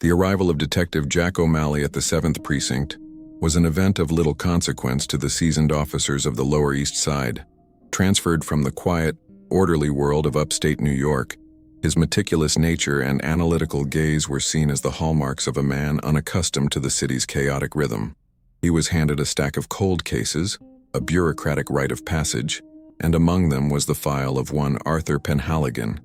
The arrival of Detective Jack O'Malley at the 7th Precinct was an event of little consequence to the seasoned officers of the Lower East Side. Transferred from the quiet, orderly world of upstate New York, his meticulous nature and analytical gaze were seen as the hallmarks of a man unaccustomed to the city's chaotic rhythm. He was handed a stack of cold cases, a bureaucratic rite of passage, and among them was the file of one Arthur Penhaligon,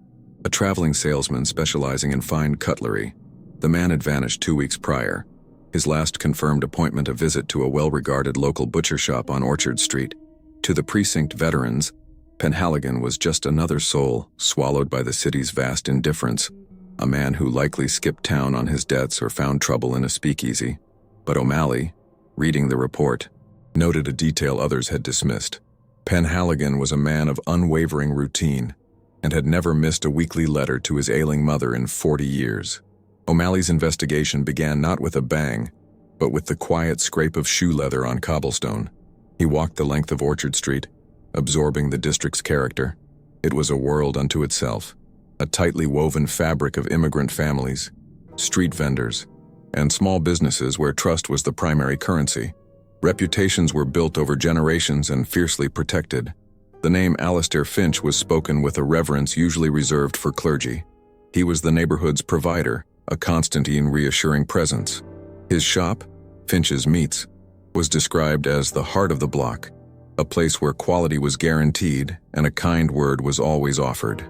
a traveling salesman specializing in fine cutlery. The man had vanished 2 weeks prior, his last confirmed appointment a visit to a well-regarded local butcher shop on Orchard Street. To the precinct veterans, Penhaligon was just another soul swallowed by the city's vast indifference, a man who likely skipped town on his debts or found trouble in a speakeasy. But O'Malley, reading the report, noted a detail others had dismissed. Penhaligon was a man of unwavering routine and had never missed a weekly letter to his ailing mother in 40 years. O'Malley's investigation began not with a bang, but with the quiet scrape of shoe leather on cobblestone. He walked the length of Orchard Street, absorbing the district's character. It was a world unto itself, a tightly woven fabric of immigrant families, street vendors, and small businesses where trust was the primary currency. Reputations were built over generations and fiercely protected. The name Alistair Finch was spoken with a reverence usually reserved for clergy. He was the neighborhood's provider, a constant and reassuring presence. His shop, Finch's Meats, was described as the heart of the block, a place where quality was guaranteed and a kind word was always offered.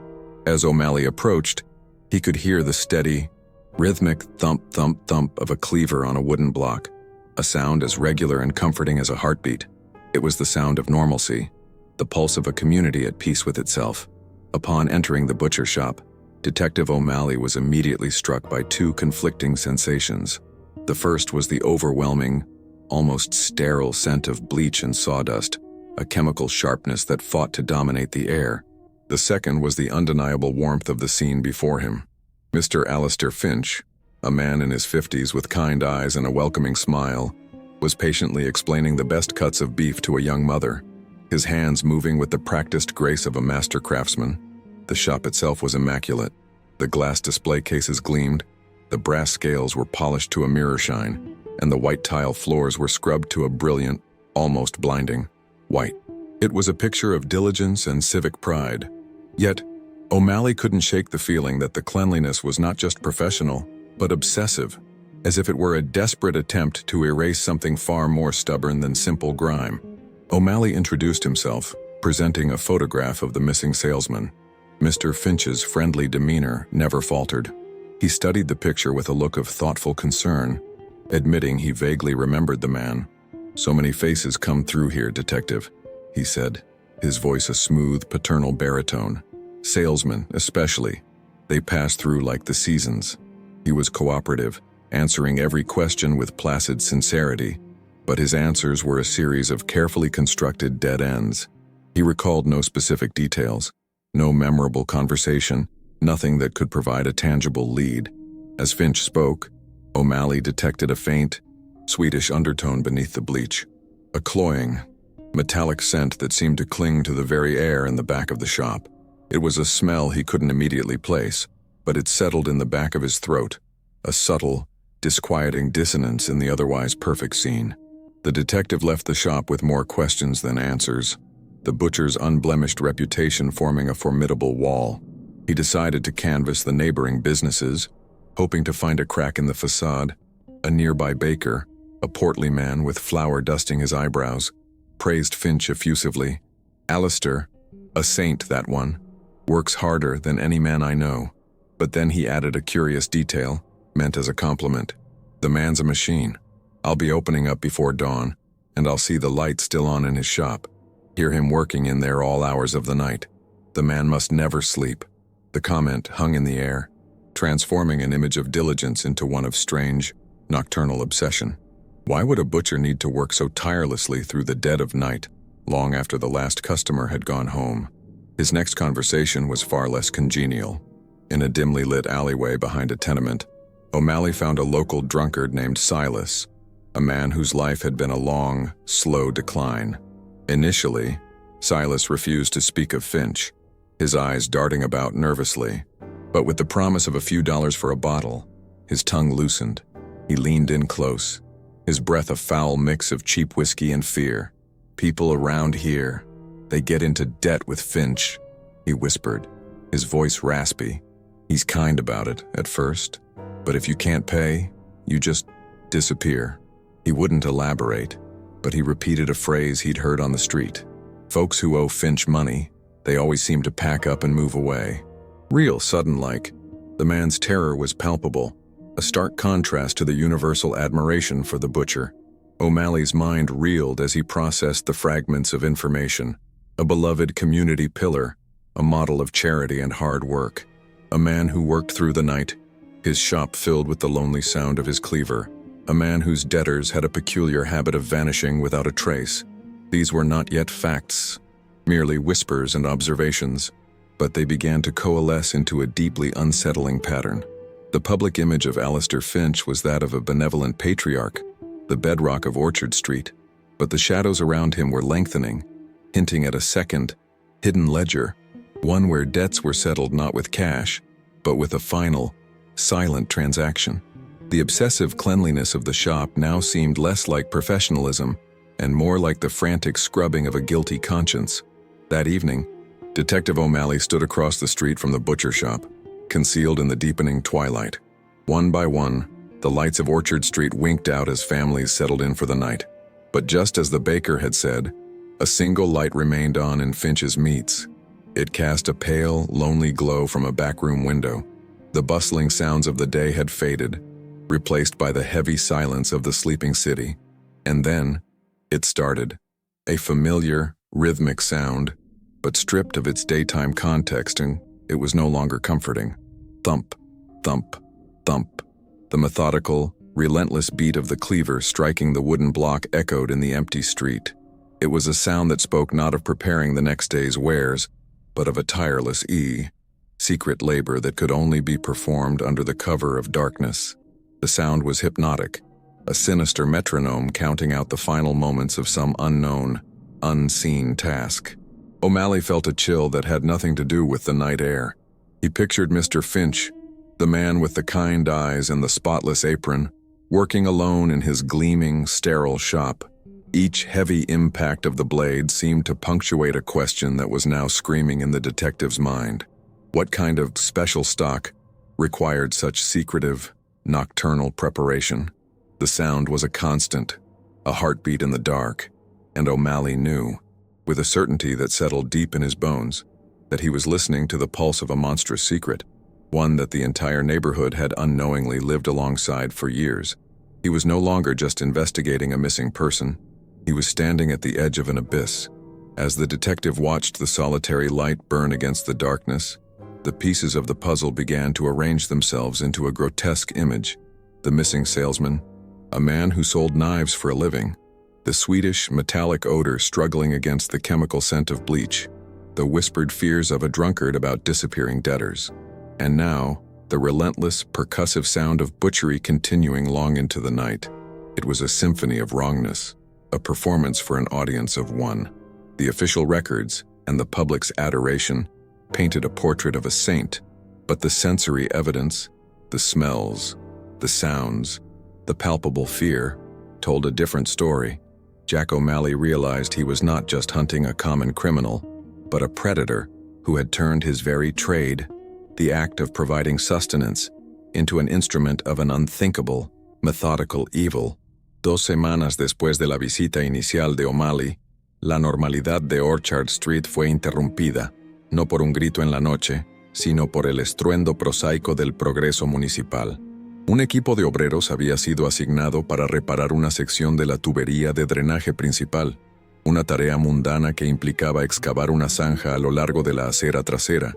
As O'Malley approached, he could hear the steady, rhythmic thump-thump-thump of a cleaver on a wooden block, a sound as regular and comforting as a heartbeat. It was the sound of normalcy, the pulse of a community at peace with itself. Upon entering the butcher shop, Detective O'Malley was immediately struck by two conflicting sensations. The first was the overwhelming, almost sterile scent of bleach and sawdust, a chemical sharpness that fought to dominate the air. The second was the undeniable warmth of the scene before him. Mr. Alistair Finch, a man in his 50s with kind eyes and a welcoming smile, was patiently explaining the best cuts of beef to a young mother, his hands moving with the practiced grace of a master craftsman. The shop itself was immaculate. The glass display cases gleamed, the brass scales were polished to a mirror shine, and the white tile floors were scrubbed to a brilliant, almost blinding, white. It was a picture of diligence and civic pride. Yet, O'Malley couldn't shake the feeling that the cleanliness was not just professional, but obsessive, as if it were a desperate attempt to erase something far more stubborn than simple grime. O'Malley introduced himself, presenting a photograph of the missing salesman. Mr. Finch's friendly demeanor never faltered. He studied the picture with a look of thoughtful concern, admitting he vaguely remembered the man. "So many faces come through here, Detective," he said, his voice a smooth, paternal baritone. "Salesmen, especially. They pass through like the seasons." He was cooperative, answering every question with placid sincerity, but his answers were a series of carefully constructed dead ends. He recalled no specific details, no memorable conversation, nothing that could provide a tangible lead. As Finch spoke, O'Malley detected a faint, sweetish undertone beneath the bleach, a cloying, metallic scent that seemed to cling to the very air in the back of the shop. It was a smell he couldn't immediately place, but it settled in the back of his throat, a subtle, disquieting dissonance in the otherwise perfect scene. The detective left the shop with more questions than answers, the butcher's unblemished reputation forming a formidable wall. He decided to canvass the neighboring businesses, hoping to find a crack in the facade. A nearby baker, a portly man with flour dusting his eyebrows, praised Finch effusively. "Alistair, a saint that one, works harder than any man I know." But then he added a curious detail, meant as a compliment. "The man's a machine. I'll be opening up before dawn, and I'll see the light still on in his shop. Hear him working in there all hours of the night. The man must never sleep." The comment hung in the air, transforming an image of diligence into one of strange, nocturnal obsession. Why would a butcher need to work so tirelessly through the dead of night, long after the last customer had gone home? His next conversation was far less congenial. In a dimly lit alleyway behind a tenement, O'Malley found a local drunkard named Silas, a man whose life had been a long, slow decline. Initially, Silas refused to speak of Finch, his eyes darting about nervously, but with the promise of a few dollars for a bottle, His tongue loosened. He leaned in close, his breath a foul mix of cheap whiskey and fear. "People around here, they get into debt with Finch," he whispered, his voice raspy. "He's kind about it at first, but if you can't pay, you just disappear." He wouldn't elaborate, but he repeated a phrase he'd heard on the street. Folks who owe Finch money, they always seem to pack up and move away. Real sudden-like. The man's terror was palpable, a stark contrast to the universal admiration for the butcher. O'Malley's mind reeled as he processed the fragments of information. A beloved community pillar, a model of charity and hard work. A man who worked through the night, his shop filled with the lonely sound of his cleaver. A man whose debtors had a peculiar habit of vanishing without a trace. These were not yet facts, merely whispers and observations, but they began to coalesce into a deeply unsettling pattern. The public image of Alistair Finch was that of a benevolent patriarch, the bedrock of Orchard Street, but the shadows around him were lengthening, hinting at a second, hidden ledger, one where debts were settled not with cash, but with a final, silent transaction. The obsessive cleanliness of the shop now seemed less like professionalism and more like the frantic scrubbing of a guilty conscience. That evening, Detective O'Malley stood across the street from the butcher shop, concealed in the deepening twilight. One by one, the lights of Orchard Street winked out as families settled in for the night. But just as the baker had said, a single light remained on in Finch's meats. It cast a pale, lonely glow from a backroom window. The bustling sounds of the day had faded, replaced by the heavy silence of the sleeping city. And then, it started. A familiar, rhythmic sound, but stripped of its daytime context, and it was no longer comforting. Thump, thump, thump. The methodical, relentless beat of the cleaver striking the wooden block echoed in the empty street. It was a sound that spoke not of preparing the next day's wares, but of a tireless secret labor that could only be performed under the cover of darkness. The sound was hypnotic, a sinister metronome counting out the final moments of some unknown, unseen task. O'Malley felt a chill that had nothing to do with the night air. He pictured Mr. Finch, the man with the kind eyes and the spotless apron, working alone in his gleaming, sterile shop. Each heavy impact of the blade seemed to punctuate a question that was now screaming in the detective's mind. What kind of special stock required such secretive, nocturnal preparation? The sound was a constant, a heartbeat in the dark, and O'Malley knew, with a certainty that settled deep in his bones, that he was listening to the pulse of a monstrous secret, one that the entire neighborhood had unknowingly lived alongside for years. He was no longer just investigating a missing person. He was standing at the edge of an abyss. As the detective watched the solitary light burn against the darkness, the pieces of the puzzle began to arrange themselves into a grotesque image. The missing salesman, a man who sold knives for a living, the sweetish, metallic odor struggling against the chemical scent of bleach, the whispered fears of a drunkard about disappearing debtors. And now, the relentless, percussive sound of butchery continuing long into the night. It was a symphony of wrongness, a performance for an audience of one. The official records and the public's adoration painted a portrait of a saint, but the sensory evidence, the smells, the sounds, the palpable fear, told a different story. Jack O'Malley realized he was not just hunting a common criminal, but a predator who had turned his very trade, the act of providing sustenance, into an instrument of an unthinkable, methodical evil. 2 semanas después de la visita inicial de O'Malley, la normalidad de Orchard Street fue interrumpida, no por un grito en la noche, sino por el estruendo prosaico del progreso municipal. Un equipo de obreros había sido asignado para reparar una sección de la tubería de drenaje principal, una tarea mundana que implicaba excavar una zanja a lo largo de la acera trasera,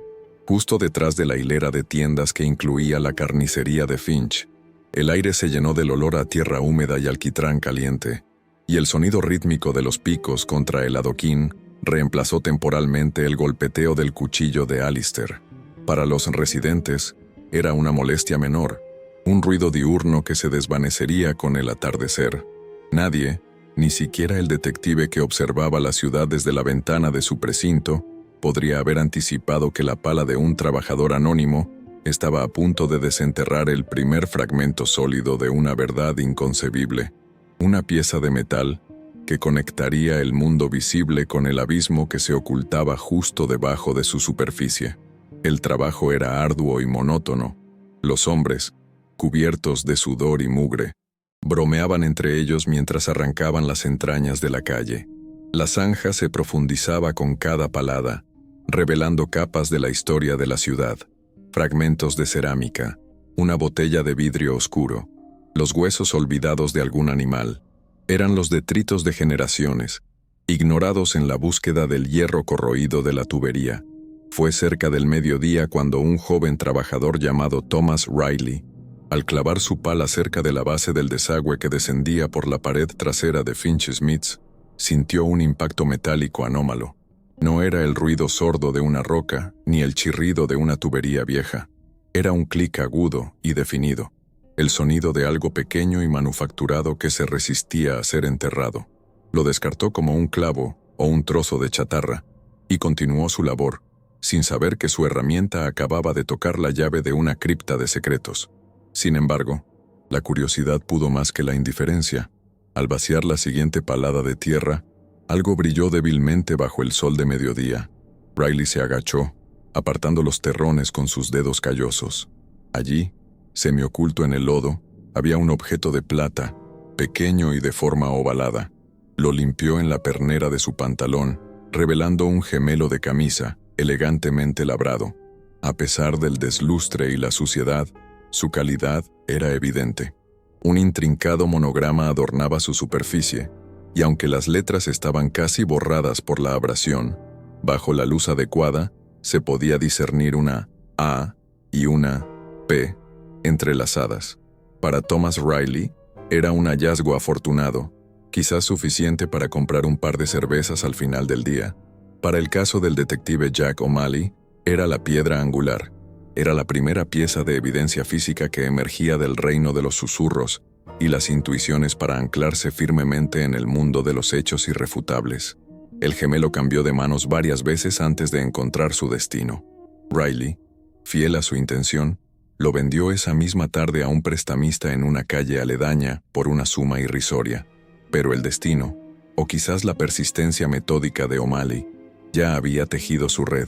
justo detrás de la hilera de tiendas que incluía la carnicería de Finch. El aire se llenó del olor a tierra húmeda y alquitrán caliente, y el sonido rítmico de los picos contra el adoquín reemplazó temporalmente el golpeteo del cuchillo de Alistair. Para los residentes, era una molestia menor, un ruido diurno que se desvanecería con el atardecer. Nadie, ni siquiera el detective que observaba la ciudad desde la ventana de su precinto, podría haber anticipado que la pala de un trabajador anónimo Estaba a punto de desenterrar el primer fragmento sólido de una verdad inconcebible, una pieza de metal que conectaría el mundo visible con el abismo que se ocultaba justo debajo de su superficie. El trabajo era arduo y monótono. Los hombres, cubiertos de sudor y mugre, bromeaban entre ellos mientras arrancaban las entrañas de la calle. La zanja se profundizaba con cada palada, revelando capas de la historia de la ciudad, fragmentos de cerámica, una botella de vidrio oscuro, los huesos olvidados de algún animal. Eran los detritos de generaciones, ignorados en la búsqueda del hierro corroído de la tubería. Fue cerca del mediodía cuando un joven trabajador llamado Thomas Riley, al clavar su pala cerca de la base del desagüe que descendía por la pared trasera de Finch Smiths, sintió un impacto metálico anómalo. No era el ruido sordo de una roca, ni el chirrido de una tubería vieja. Era un clic agudo y definido, el sonido de algo pequeño y manufacturado que se resistía a ser enterrado. Lo descartó como un clavo o un trozo de chatarra, y continuó su labor, sin saber que su herramienta acababa de tocar la llave de una cripta de secretos. Sin embargo, la curiosidad pudo más que la indiferencia. Al vaciar la siguiente palada de tierra, algo brilló débilmente bajo el sol de mediodía. Riley se agachó, apartando los terrones con sus dedos callosos. Allí, semioculto en el lodo, había un objeto de plata, pequeño y de forma ovalada. Lo limpió en la pernera de su pantalón, revelando un gemelo de camisa, elegantemente labrado. A pesar del deslustre y la suciedad, su calidad era evidente. Un intrincado monograma adornaba su superficie, y aunque las letras estaban casi borradas por la abrasión, bajo la luz adecuada se podía discernir una A y una P entrelazadas. Para Thomas Riley, era un hallazgo afortunado, quizás suficiente para comprar un par de cervezas al final del día. Para el caso del detective Jack O'Malley, era la piedra angular. Era la primera pieza de evidencia física que emergía del reino de los susurros y las intuiciones para anclarse firmemente en el mundo de los hechos irrefutables. El gemelo cambió de manos varias veces antes de encontrar su destino. Riley, fiel a su intención, lo vendió esa misma tarde a un prestamista en una calle aledaña por una suma irrisoria. Pero el destino, o quizás la persistencia metódica de O'Malley, ya había tejido su red.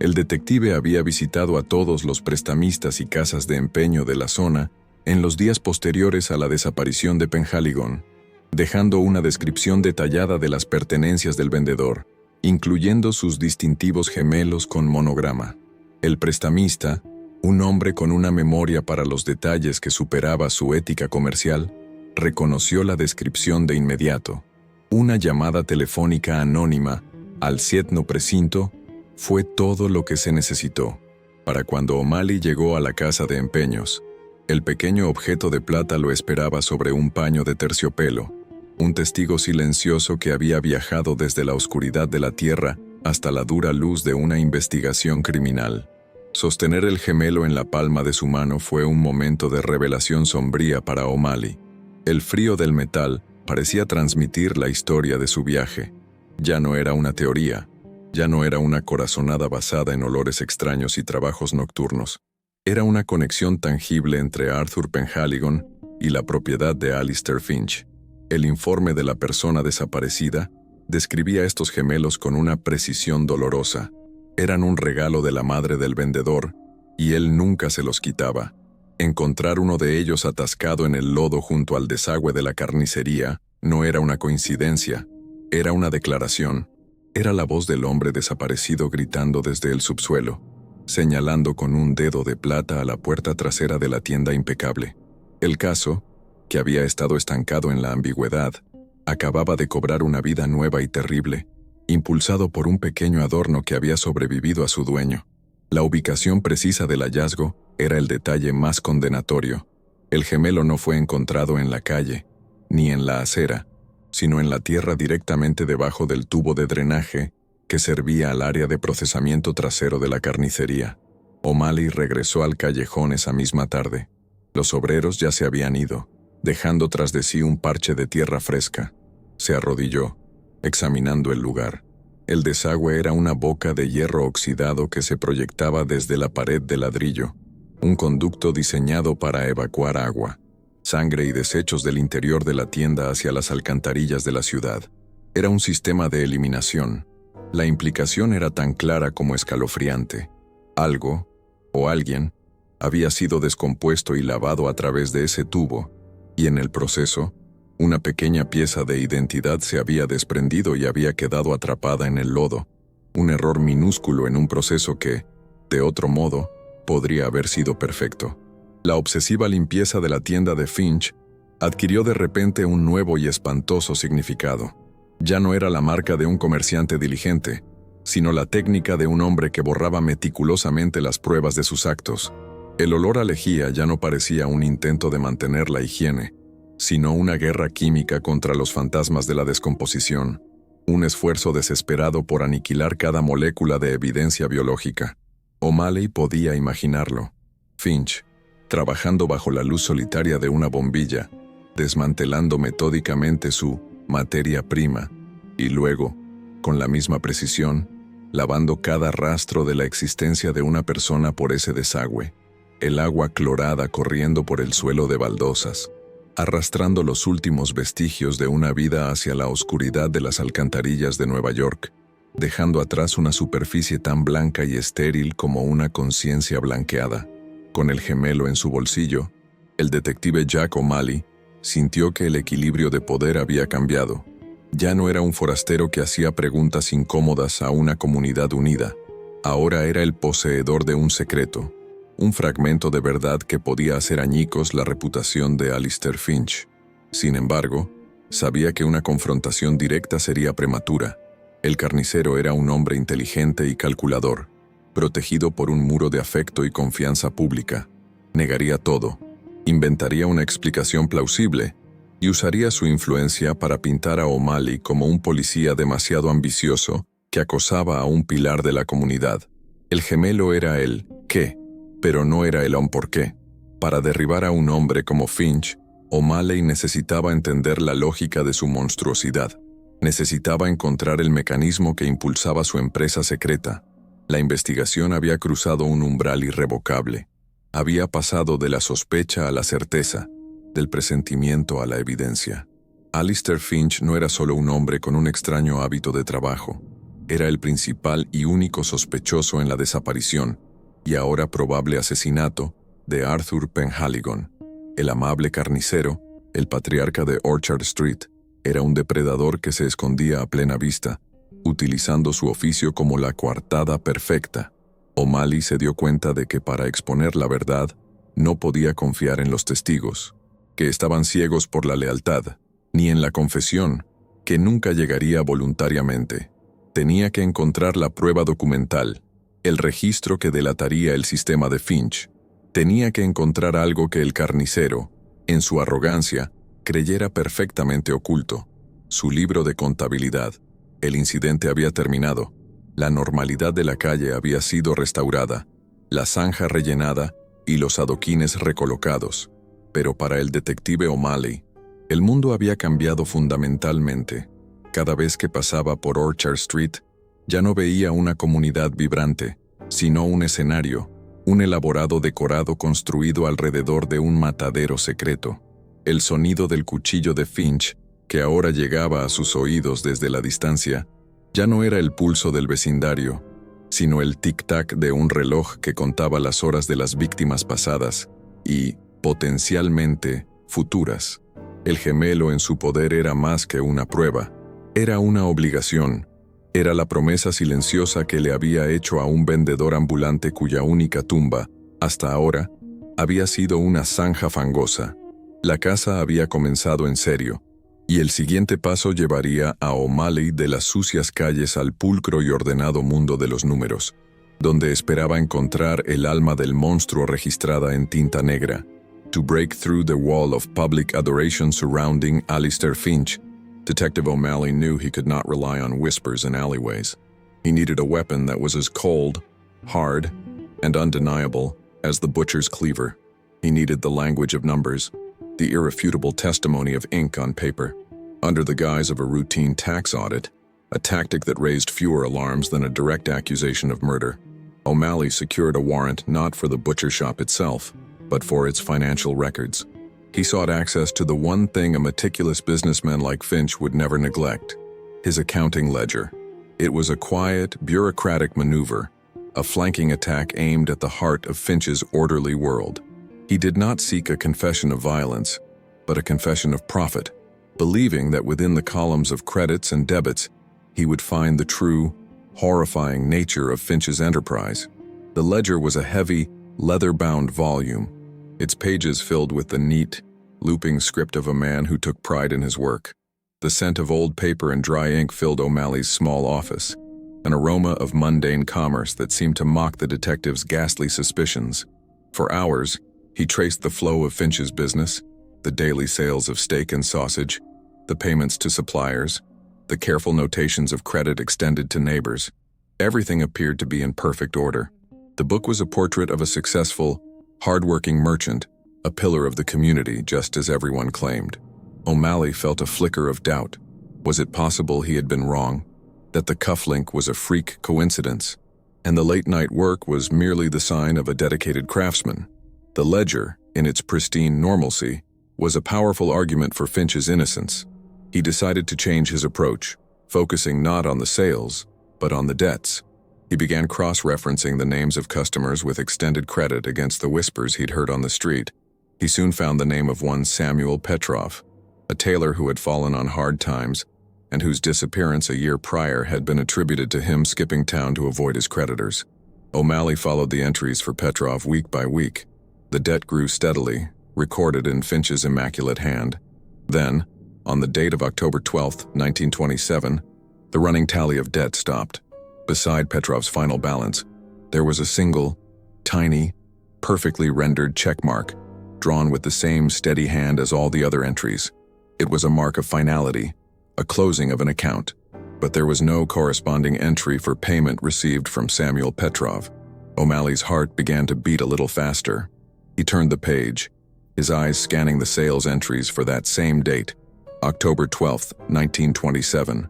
El detective había visitado a todos los prestamistas y casas de empeño de la zona en los días posteriores a la desaparición de Penhaligon, dejando una descripción detallada de las pertenencias del vendedor, incluyendo sus distintivos gemelos con monograma. El prestamista, un hombre con una memoria para los detalles que superaba su ética comercial, reconoció la descripción de inmediato. Una llamada telefónica anónima al Sietno precinto fue todo lo que se necesitó. Para cuando O'Malley llegó a la casa de empeños, el pequeño objeto de plata lo esperaba sobre un paño de terciopelo, un testigo silencioso que había viajado desde la oscuridad de la tierra hasta la dura luz de una investigación criminal. Sostener el gemelo en la palma de su mano fue un momento de revelación sombría para O'Malley. El frío del metal parecía transmitir la historia de su viaje. Ya no era una teoría, ya no era una corazonada basada en olores extraños y trabajos nocturnos. Era una conexión tangible entre Arthur Penhaligon y la propiedad de Alistair Finch. El informe de la persona desaparecida describía estos gemelos con una precisión dolorosa. Eran un regalo de la madre del vendedor, y él nunca se los quitaba. Encontrar uno de ellos atascado en el lodo junto al desagüe de la carnicería no era una coincidencia, era una declaración. Era la voz del hombre desaparecido gritando desde el subsuelo, señalando con un dedo de plata a la puerta trasera de la tienda impecable. El caso, que había estado estancado en la ambigüedad, acababa de cobrar una vida nueva y terrible, impulsado por un pequeño adorno que había sobrevivido a su dueño. La ubicación precisa del hallazgo era el detalle más condenatorio. El gemelo no fue encontrado en la calle, ni en la acera, sino en la tierra directamente debajo del tubo de drenaje que servía al área de procesamiento trasero de la carnicería. O'Malley regresó al callejón esa misma tarde. Los obreros ya se habían ido, dejando tras de sí un parche de tierra fresca. Se arrodilló, examinando el lugar. El desagüe era una boca de hierro oxidado que se proyectaba desde la pared de ladrillo. un conducto diseñado para evacuar agua, sangre y desechos del interior de la tienda hacia las alcantarillas de la ciudad. Era un sistema de eliminación. La implicación era tan clara como escalofriante. Algo, o alguien, había sido descompuesto y lavado a través de ese tubo, y en el proceso, una pequeña pieza de identidad se había desprendido y había quedado atrapada en el lodo, un error minúsculo en un proceso que, de otro modo, podría haber sido perfecto. La obsesiva limpieza de la tienda de Finch adquirió de repente un nuevo y espantoso significado. Ya no era la marca de un comerciante diligente, sino la técnica de un hombre que borraba meticulosamente las pruebas de sus actos. El olor a lejía ya no parecía un intento de mantener la higiene, sino una guerra química contra los fantasmas de la descomposición, un esfuerzo desesperado por aniquilar cada molécula de evidencia biológica. O'Malley podía imaginarlo. Finch, trabajando bajo la luz solitaria de una bombilla, desmantelando metódicamente su materia prima, y luego, con la misma precisión, lavando cada rastro de la existencia de una persona por ese desagüe, el agua clorada corriendo por el suelo de baldosas, arrastrando los últimos vestigios de una vida hacia la oscuridad de las alcantarillas de Nueva York, dejando atrás una superficie tan blanca y estéril como una conciencia blanqueada. Con el gemelo en su bolsillo, el detective Jack O'Malley sintió que el equilibrio de poder había cambiado. Ya no era un forastero que hacía preguntas incómodas a una comunidad unida. Ahora era el poseedor de un secreto, un fragmento de verdad que podía hacer añicos la reputación de Alistair Finch. Sin embargo, sabía que una confrontación directa sería prematura. El carnicero era un hombre inteligente y calculador, protegido por un muro de afecto y confianza pública. Negaría todo, inventaría una explicación plausible y usaría su influencia para pintar a O'Malley como un policía demasiado ambicioso que acosaba a un pilar de la comunidad. El gemelo era el qué, pero no era el por qué. Para derribar a un hombre como Finch, O'Malley necesitaba entender la lógica de su monstruosidad. Necesitaba encontrar el mecanismo que impulsaba su empresa secreta. La investigación había cruzado un umbral irrevocable. Había pasado de la sospecha a la certeza, del presentimiento a la evidencia. Alistair Finch no era solo un hombre con un extraño hábito de trabajo. Era el principal y único sospechoso en la desaparición, y ahora probable asesinato, de Arthur Penhaligon. El amable carnicero, el patriarca de Orchard Street, era un depredador que se escondía a plena vista, utilizando su oficio como la coartada perfecta. O'Malley se dio cuenta de que para exponer la verdad no podía confiar en los testigos, que estaban ciegos por la lealtad, ni en la confesión, que nunca llegaría voluntariamente. Tenía que encontrar la prueba documental, el registro que delataría el sistema de Finch. Tenía que encontrar algo que el carnicero, en su arrogancia, creyera perfectamente oculto. Su libro de contabilidad. El incidente había terminado. La normalidad de la calle había sido restaurada, la zanja rellenada y los adoquines recolocados. Pero para el detective O'Malley, el mundo había cambiado fundamentalmente. Cada vez que pasaba por Orchard Street, ya no veía una comunidad vibrante, sino un escenario, un elaborado decorado construido alrededor de un matadero secreto. El sonido del cuchillo de Finch, que ahora llegaba a sus oídos desde la distancia, ya no era el pulso del vecindario, sino el tic-tac de un reloj que contaba las horas de las víctimas pasadas y, potencialmente, futuras. El gemelo en su poder era más que una prueba, era una obligación. Era la promesa silenciosa que le había hecho a un vendedor ambulante cuya única tumba, hasta ahora, había sido una zanja fangosa. La caza había comenzado en serio, y el siguiente paso llevaría a O'Malley de las sucias calles al pulcro y ordenado mundo de los números, donde esperaba encontrar el alma del monstruo registrada en tinta negra. To break through the wall of public adoration surrounding Alistair Finch, Detective O'Malley knew he could not rely on whispers in alleyways. He needed a weapon that was as cold, hard, and undeniable as the butcher's cleaver. He needed the language of numbers, the irrefutable testimony of ink on paper, under the guise of a routine tax audit, a tactic that raised fewer alarms than a direct accusation of murder. O'Malley secured a warrant not for the butcher shop itself, but for its financial records. He sought access to the one thing a meticulous businessman like Finch would never neglect: his accounting ledger. It was a quiet, bureaucratic maneuver, a flanking attack aimed at the heart of Finch's orderly world. He did not seek a confession of violence, but a confession of profit, believing that within the columns of credits and debits, he would find the true, horrifying nature of Finch's enterprise. The ledger was a heavy, leather-bound volume, its pages filled with the neat, looping script of a man who took pride in his work. The scent of old paper and dry ink filled O'Malley's small office, an aroma of mundane commerce that seemed to mock the detective's ghastly suspicions. For hours, he traced the flow of Finch's business, the daily sales of steak and sausage, the payments to suppliers, the careful notations of credit extended to neighbors. Everything appeared to be in perfect order. The book was a portrait of a successful, hard-working merchant, a pillar of the community, just as everyone claimed. O'Malley felt a flicker of doubt. Was it possible he had been wrong? That the cufflink was a freak coincidence, and the late-night work was merely the sign of a dedicated craftsman? The ledger, in its pristine normalcy, was a powerful argument for Finch's innocence. He decided to change his approach, focusing not on the sales, but on the debts. He began cross-referencing the names of customers with extended credit against the whispers he'd heard on the street. He soon found the name of one Samuel Petrov, a tailor who had fallen on hard times and whose disappearance a year prior had been attributed to him skipping town to avoid his creditors. O'Malley followed the entries for Petrov week by week. The debt grew steadily, recorded in Finch's immaculate hand. Then, on the date of October 12, 1927, the running tally of debt stopped. Beside Petrov's final balance, there was a single, tiny, perfectly rendered checkmark, drawn with the same steady hand as all the other entries. It was a mark of finality, a closing of an account, but there was no corresponding entry for payment received from Samuel Petrov. O'Malley's heart began to beat a little faster. He turned the page, his eyes scanning the sales entries for that same date, October 12, 1927.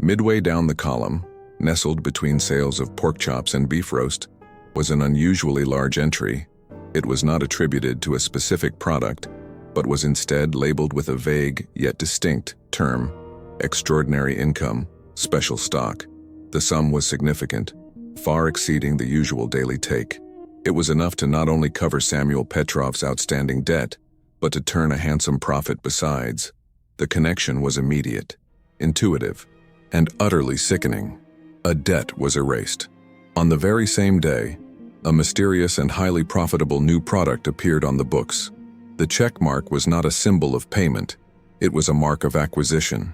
Midway down the column, nestled between sales of pork chops and beef roast, was an unusually large entry. It was not attributed to a specific product, but was instead labeled with a vague yet distinct term: extraordinary income, special stock. The sum was significant, far exceeding the usual daily take. It was enough to not only cover Samuel Petrov's outstanding debt, but to turn a handsome profit besides. The connection was immediate, intuitive, and utterly sickening. A debt was erased. On the very same day, a mysterious and highly profitable new product appeared on the books. The check mark was not a symbol of payment, it was a mark of acquisition.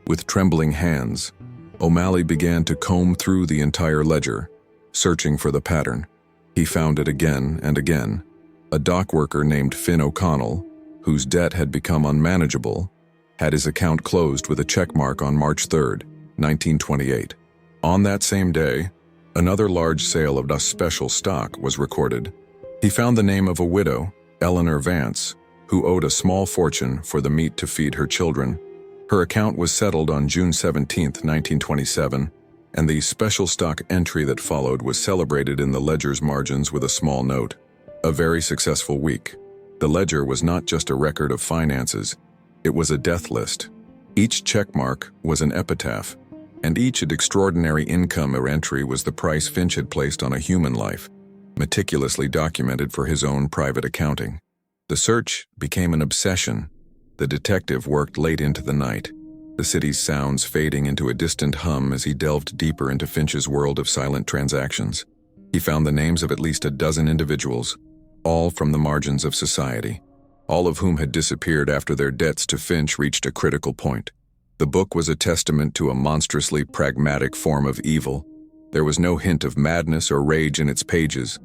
With trembling hands, O'Malley began to comb through the entire ledger, searching for the pattern. He found it again and again. A dock worker named Finn O'Connell, whose debt had become unmanageable, had his account closed with a check mark on March 3, 1928. On that same day, another large sale of special stock was recorded. He found the name of a widow, Eleanor Vance, who owed a small fortune for the meat to feed her children. Her account was settled on June 17, 1927, and the special stock entry that followed was celebrated in the ledger's margins with a small note. A very successful week. The ledger was not just a record of finances, it was a death list. Each checkmark was an epitaph, and each extraordinary income or entry was the price Finch had placed on a human life, meticulously documented for his own private accounting. The search became an obsession. The detective worked late into the night, the city's sounds fading into a distant hum as he delved deeper into Finch's world of silent transactions. He found the names of at least a dozen individuals, all from the margins of society, all of whom had disappeared after their debts to Finch reached a critical point. The book was a testament to a monstrously pragmatic form of evil. There was no hint of madness or rage in its pages,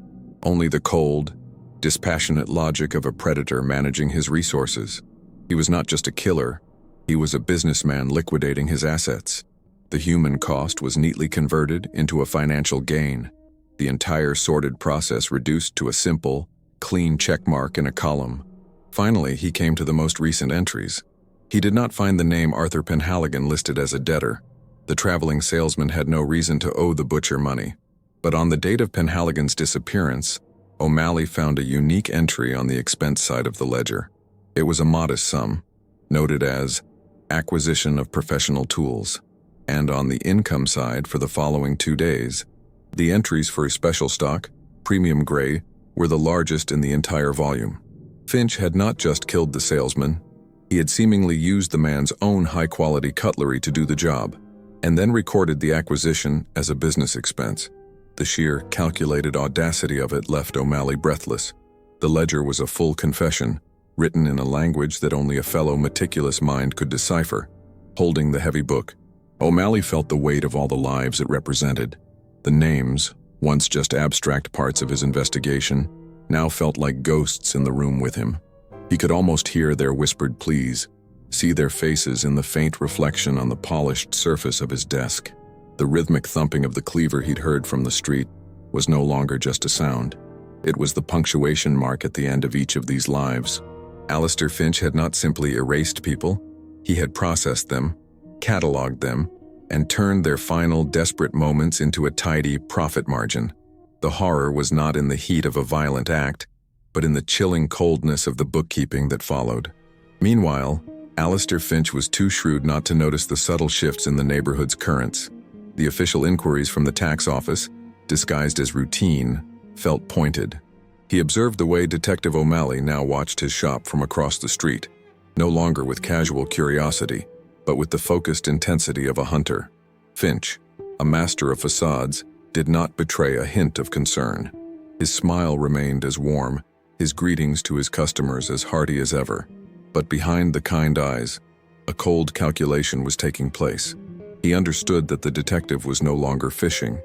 only the cold, dispassionate logic of a predator managing his resources. He was not just a killer, he was a businessman liquidating his assets. The human cost was neatly converted into a financial gain, the entire sordid process reduced to a simple, clean checkmark in a column. Finally, he came to the most recent entries. He did not find the name Arthur Penhaligon listed as a debtor. The traveling salesman had no reason to owe the butcher money. But on the date of Penhaligon's disappearance, O'Malley found a unique entry on the expense side of the ledger. It was a modest sum, noted as acquisition of professional tools, and on the income side for the following 2 days, the entries for a special stock, premium gray, were the largest in the entire volume. Finch had not just killed the salesman, he had seemingly used the man's own high-quality cutlery to do the job, and then recorded the acquisition as a business expense. The sheer, calculated audacity of it left O'Malley breathless. The ledger was a full confession, written in a language that only a fellow meticulous mind could decipher. Holding the heavy book, O'Malley felt the weight of all the lives it represented. The names, once just abstract parts of his investigation, now felt like ghosts in the room with him. He could almost hear their whispered pleas, see their faces in the faint reflection on the polished surface of his desk. The rhythmic thumping of the cleaver he'd heard from the street was no longer just a sound. It was the punctuation mark at the end of each of these lives. Alistair Finch had not simply erased people, he had processed them, cataloged them, and turned their final desperate moments into a tidy profit margin. The horror was not in the heat of a violent act, but in the chilling coldness of the bookkeeping that followed. Meanwhile, Alistair Finch was too shrewd not to notice the subtle shifts in the neighborhood's currents. The official inquiries from the tax office, disguised as routine, felt pointed. He observed the way Detective O'Malley now watched his shop from across the street, no longer with casual curiosity, but with the focused intensity of a hunter. Finch, a master of facades, did not betray a hint of concern. His smile remained as warm, his greetings to his customers as hearty as ever. But behind the kind eyes, a cold calculation was taking place. He understood that the detective was no longer fishing.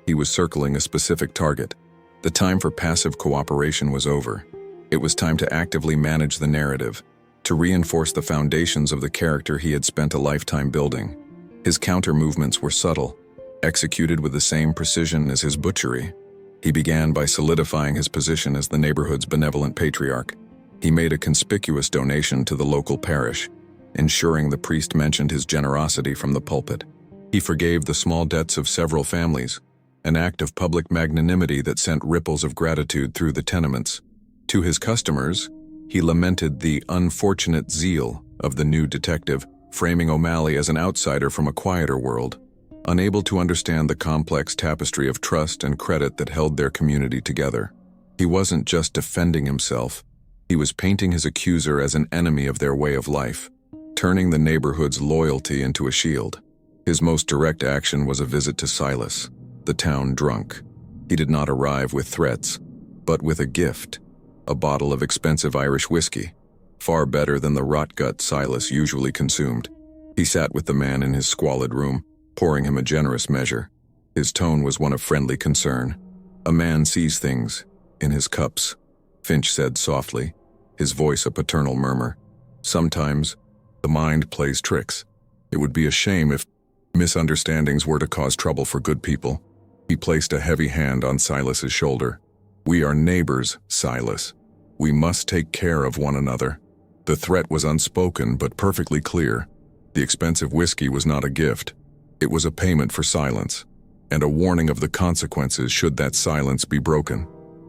He was circling a specific target. The time for passive cooperation was over. It was time to actively manage the narrative, to reinforce the foundations of the character he had spent a lifetime building. His counter-movements were subtle, executed with the same precision as his butchery. He began by solidifying his position as the neighborhood's benevolent patriarch. He made a conspicuous donation to the local parish, ensuring the priest mentioned his generosity from the pulpit. He forgave the small debts of several families, an act of public magnanimity that sent ripples of gratitude through the tenements. To his customers, he lamented the unfortunate zeal of the new detective, framing O'Malley as an outsider from a quieter world, unable to understand the complex tapestry of trust and credit that held their community together. He wasn't just defending himself, he was painting his accuser as an enemy of their way of life, turning the neighborhood's loyalty into a shield. His most direct action was a visit to Silas, the town drunk. He did not arrive with threats, but with a gift, a bottle of expensive Irish whiskey, far better than the rot gut Silas usually consumed. He sat with the man in his squalid room, pouring him a generous measure. His tone was one of friendly concern. "A man sees things in his cups," Finch said softly, his voice a paternal murmur. "Sometimes, the mind plays tricks. It would be a shame if misunderstandings were to cause trouble for good people." He placed a heavy hand on Silas's shoulder. "We are neighbors, Silas. We must take care of one another." The threat was unspoken but perfectly clear. The expensive whiskey was not a gift. It was a payment for silence, and a warning of the consequences should that silence be broken.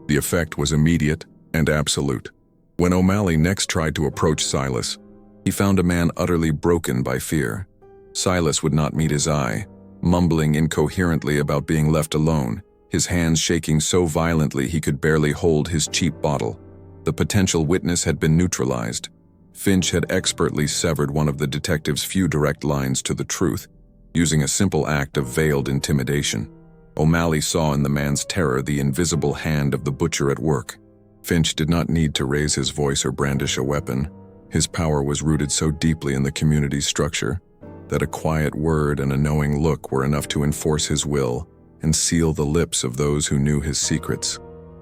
The effect was immediate and absolute. When O'Malley next tried to approach Silas, he found a man utterly broken by fear. Silas would not meet his eye, mumbling incoherently about being left alone, his hands shaking so violently he could barely hold his cheap bottle. The potential witness had been neutralized. Finch had expertly severed one of the detective's few direct lines to the truth, using a simple act of veiled intimidation. O'Malley saw in the man's terror the invisible hand of the butcher at work. Finch did not need to raise his voice or brandish a weapon. His power was rooted so deeply in the community's structure that a quiet word and a knowing look were enough to enforce his will and seal the lips of those who knew his secrets.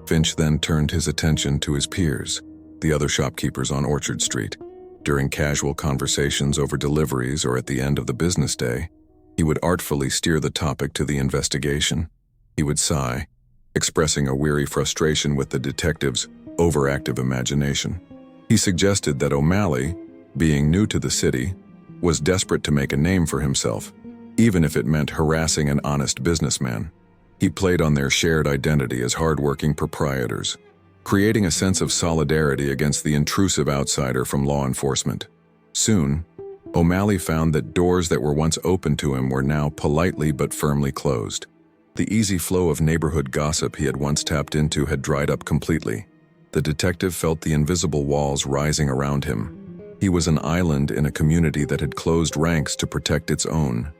Finch then turned his attention to his peers, the other shopkeepers on Orchard Street. During casual conversations over deliveries or at the end of the business day, he would artfully steer the topic to the investigation. He would sigh, expressing a weary frustration with the detective's overactive imagination. He suggested that O'Malley, being new to the city, was desperate to make a name for himself, even if it meant harassing an honest businessman. He played on their shared identity as hardworking proprietors, creating a sense of solidarity against the intrusive outsider from law enforcement. Soon, O'Malley found that doors that were once open to him were now politely but firmly closed. The easy flow of neighborhood gossip he had once tapped into had dried up completely. The detective felt the invisible walls rising around him. He was an island in a community that had closed ranks to protect its own.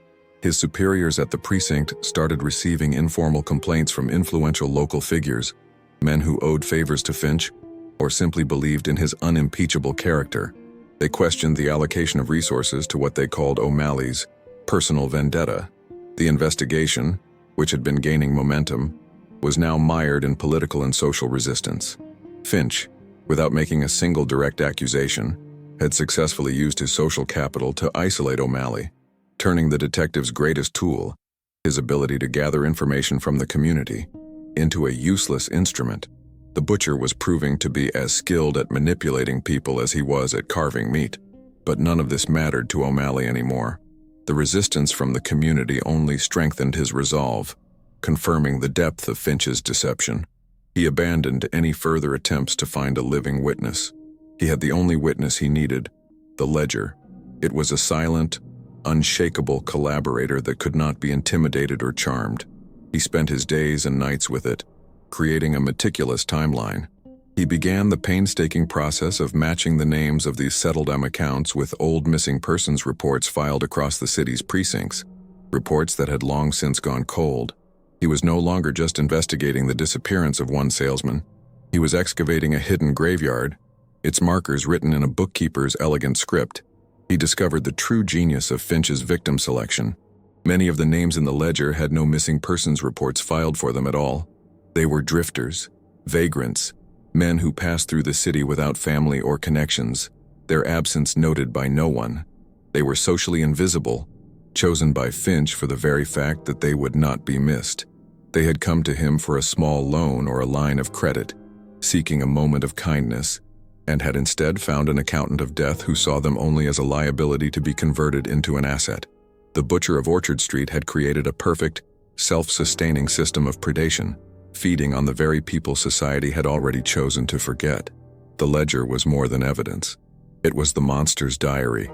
His superiors at the precinct started receiving informal complaints from influential local figures, men who owed favors to Finch or simply believed in his unimpeachable character. They questioned the allocation of resources to what they called O'Malley's personal vendetta. The investigation, which had been gaining momentum, was now mired in political and social resistance. Finch, without making a single direct accusation, had successfully used his social capital to isolate O'Malley, turning the detective's greatest tool, his ability to gather information from the community, into a useless instrument. The butcher was proving to be as skilled at manipulating people as he was at carving meat. But none of this mattered to O'Malley anymore. The resistance from the community only strengthened his resolve, confirming the depth of Finch's deception. He abandoned any further attempts to find a living witness. He had the only witness he needed, the ledger. It was a silent, unshakable collaborator that could not be intimidated or charmed. He spent his days and nights with it, creating a meticulous timeline. He began the painstaking process of matching the names of these settled accounts with old missing persons reports filed across the city's precincts, reports that had long since gone cold. He was no longer just investigating the disappearance of one salesman. He was excavating a hidden graveyard, its markers written in a bookkeeper's elegant script. He discovered the true genius of Finch's victim selection. Many of the names in the ledger had no missing persons reports filed for them at all. They were drifters, vagrants, men who passed through the city without family or connections, their absence noted by no one. They were socially invisible, chosen by Finch for the very fact that they would not be missed. They had come to him for a small loan or a line of credit, seeking a moment of kindness, and had instead found an accountant of death who saw them only as a liability to be converted into an asset. The butcher of Orchard Street had created a perfect, self-sustaining system of predation, feeding on the very people society had already chosen to forget. The ledger was more than evidence. It was the monster's diary,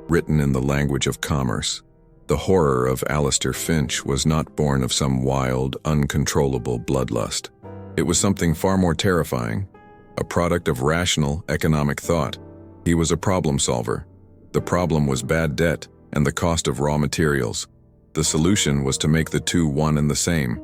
written in the language of commerce. The horror of Alistair Finch was not born of some wild, uncontrollable bloodlust. It was something far more terrifying, a product of rational, economic thought. He was a problem solver. The problem was bad debt and the cost of raw materials. The solution was to make the two one and the same,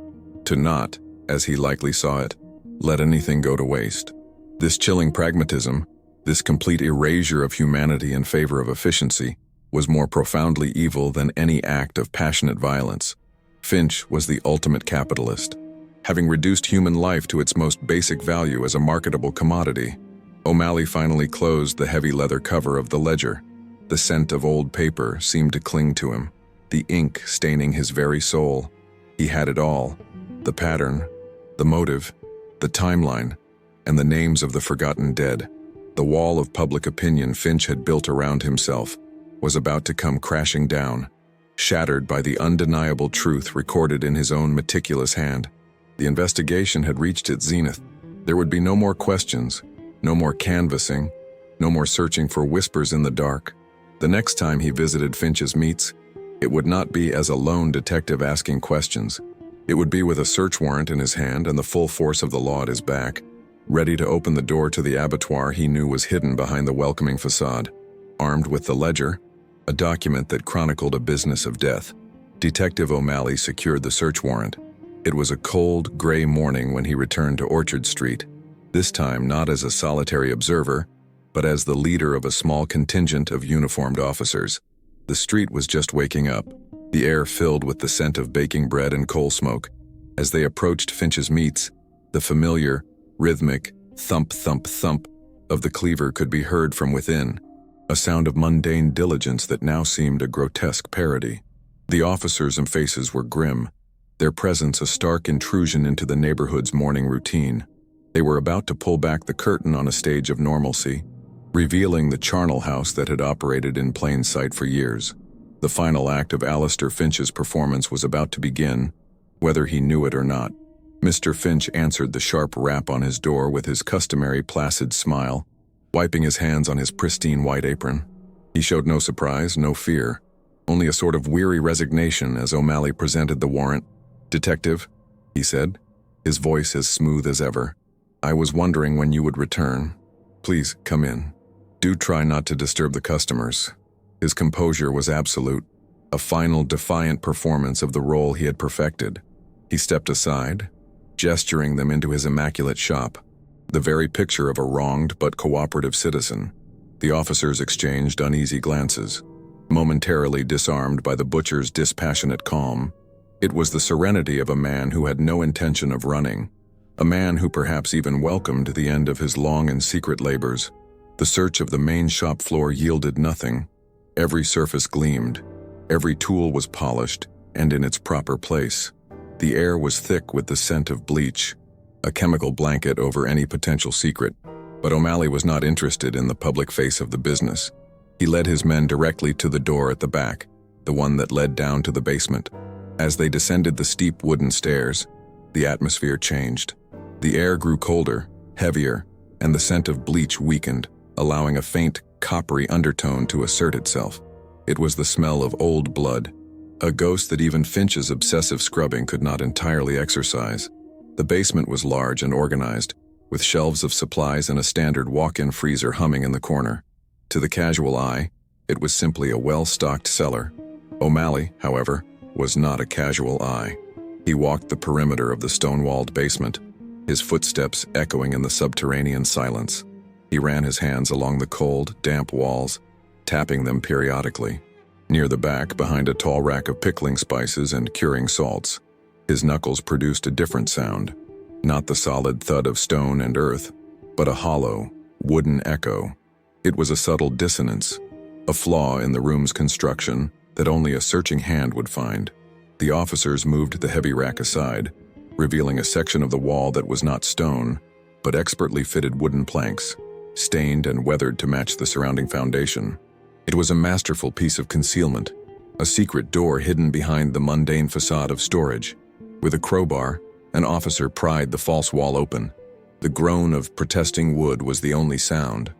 to not, as he likely saw it, let anything go to waste. This chilling pragmatism, this complete erasure of humanity in favor of efficiency, was more profoundly evil than any act of passionate violence. Finch was the ultimate capitalist, having reduced human life to its most basic value as a marketable commodity. O'Malley finally closed the heavy leather cover of the ledger. The scent of old paper seemed to cling to him, the ink staining his very soul. He had it all: the pattern, the motive, the timeline, and the names of the forgotten dead. The wall of public opinion Finch had built around himself was about to come crashing down, shattered by the undeniable truth recorded in his own meticulous hand. The investigation had reached its zenith. There would be no more questions, no more canvassing, no more searching for whispers in the dark. The next time he visited Finch's meets, it would not be as a lone detective asking questions. It would be with a search warrant in his hand and the full force of the law at his back, ready to open the door to the abattoir he knew was hidden behind the welcoming facade. Armed with the ledger, a document that chronicled a business of death, Detective O'Malley secured the search warrant. It was a cold, gray morning when he returned to Orchard Street, this time not as a solitary observer, but as the leader of a small contingent of uniformed officers. The street was just waking up, the air filled with the scent of baking bread and coal smoke. As they approached Finch's meets, the familiar, rhythmic thump, thump, thump of the cleaver could be heard from within, a sound of mundane diligence that now seemed a grotesque parody. The officers and faces were grim, their presence a stark intrusion into the neighborhood's morning routine. They were about to pull back the curtain on a stage of normalcy, revealing the charnel house that had operated in plain sight for years. The final act of Alistair Finch's performance was about to begin, whether he knew it or not. Mr. Finch answered the sharp rap on his door with his customary placid smile, wiping his hands on his pristine white apron. He showed no surprise, no fear, only a sort of weary resignation as O'Malley presented the warrant. "Detective," he said, his voice as smooth as ever, "I was wondering when you would return. Please, come in. Do try not to disturb the customers." His composure was absolute, a final defiant performance of the role he had perfected. He stepped aside, gesturing them into his immaculate shop, the very picture of a wronged but cooperative citizen. The officers exchanged uneasy glances, momentarily disarmed by the butcher's dispassionate calm. It was the serenity of a man who had no intention of running, a man who perhaps even welcomed the end of his long and secret labors. The search of the main shop floor yielded nothing. Every surface gleamed, every tool was polished and in its proper place. The air was thick with the scent of bleach, a chemical blanket over any potential secret. But O'Malley was not interested in the public face of the business. He led his men directly to the door at the back, the one that led down to the basement. As they descended the steep wooden stairs, the atmosphere changed. The air grew colder, heavier, and the scent of bleach weakened, allowing a faint, coppery undertone to assert itself. It was the smell of old blood, a ghost that even Finch's obsessive scrubbing could not entirely exorcise. The basement was large and organized, with shelves of supplies and a standard walk-in freezer humming in the corner. To the casual eye, it was simply a well-stocked cellar. O'Malley, however, was not a casual eye. He walked the perimeter of the stone-walled basement, his footsteps echoing in the subterranean silence. He ran his hands along the cold, damp walls, tapping them periodically. Near the back, behind a tall rack of pickling spices and curing salts, his knuckles produced a different sound, not the solid thud of stone and earth, but a hollow, wooden echo. It was a subtle dissonance, a flaw in the room's construction that only a searching hand would find. The officers moved the heavy rack aside, revealing a section of the wall that was not stone, but expertly fitted wooden planks, stained and weathered to match the surrounding foundation. It was a masterful piece of concealment, a secret door hidden behind the mundane facade of storage. With a crowbar, an officer pried the false wall open. The groan of protesting wood was the only sound.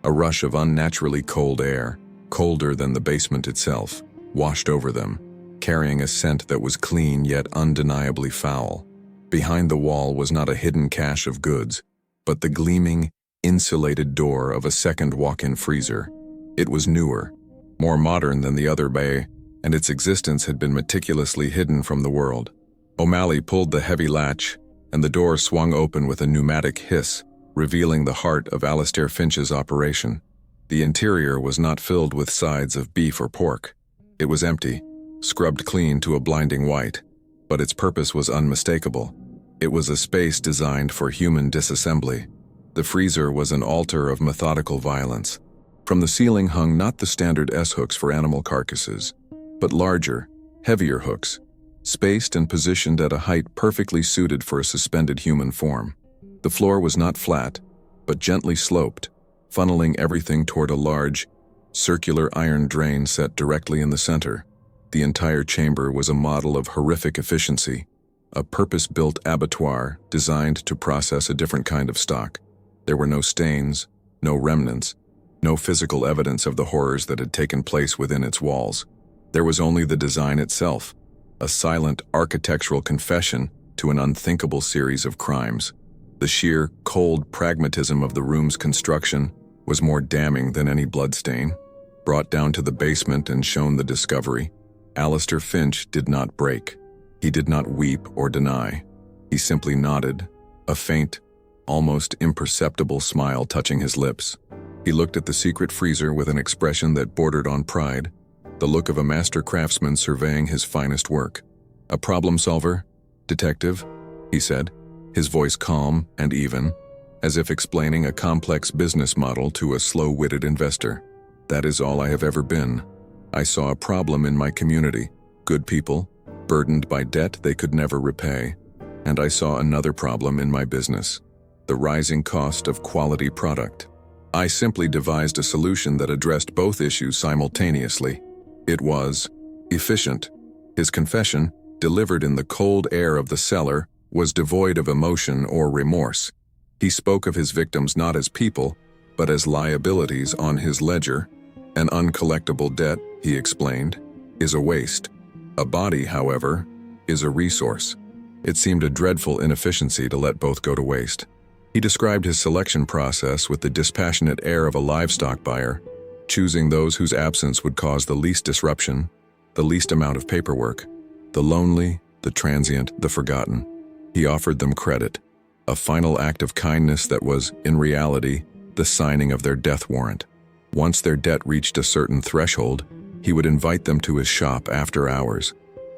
A rush of unnaturally cold air, colder than the basement itself, washed over them, carrying a scent that was clean yet undeniably foul. Behind the wall was not a hidden cache of goods, but the gleaming, insulated door of a second walk-in freezer. It was newer, more modern than the other bay, and its existence had been meticulously hidden from the world. O'Malley pulled the heavy latch, and the door swung open with a pneumatic hiss, revealing the heart of Alistair Finch's operation. The interior was not filled with sides of beef or pork. It was empty, scrubbed clean to a blinding white, but its purpose was unmistakable. It was a space designed for human disassembly. The freezer was an altar of methodical violence. From the ceiling hung not the standard S-hooks for animal carcasses, but larger, heavier hooks, spaced and positioned at a height perfectly suited for a suspended human form. The floor was not flat, but gently sloped, funneling everything toward a large, circular iron drain set directly in the center. The entire chamber was a model of horrific efficiency, a purpose-built abattoir designed to process a different kind of stock. There were no stains, no remnants, no physical evidence of the horrors that had taken place within its walls. There was only the design itself, a silent architectural confession to an unthinkable series of crimes. The sheer, cold pragmatism of the room's construction was more damning than any bloodstain. Brought down to the basement and shown the discovery, Alistair Finch did not break. He did not weep or deny. He simply nodded, a faint, almost imperceptible smile touching his lips. He looked at the secret freezer with an expression that bordered on pride, the look of a master craftsman surveying his finest work. "A problem solver, detective?" he said, his voice calm and even, as if explaining a complex business model to a slow-witted investor. "That is all I have ever been. I saw a problem in my community, good people, burdened by debt they could never repay, and I saw another problem in my business, the rising cost of quality product. I simply devised a solution that addressed both issues simultaneously. It was efficient." His confession, delivered in the cold air of the cellar, was devoid of emotion or remorse. He spoke of his victims not as people, but as liabilities on his ledger. An uncollectible debt, he explained, is a waste. A body, however, is a resource. It seemed a dreadful inefficiency to let both go to waste. He described his selection process with the dispassionate air of a livestock buyer, choosing those whose absence would cause the least disruption, the least amount of paperwork, the lonely, the transient, the forgotten. He offered them credit, a final act of kindness that was, in reality, the signing of their death warrant. Once their debt reached a certain threshold, he would invite them to his shop after hours,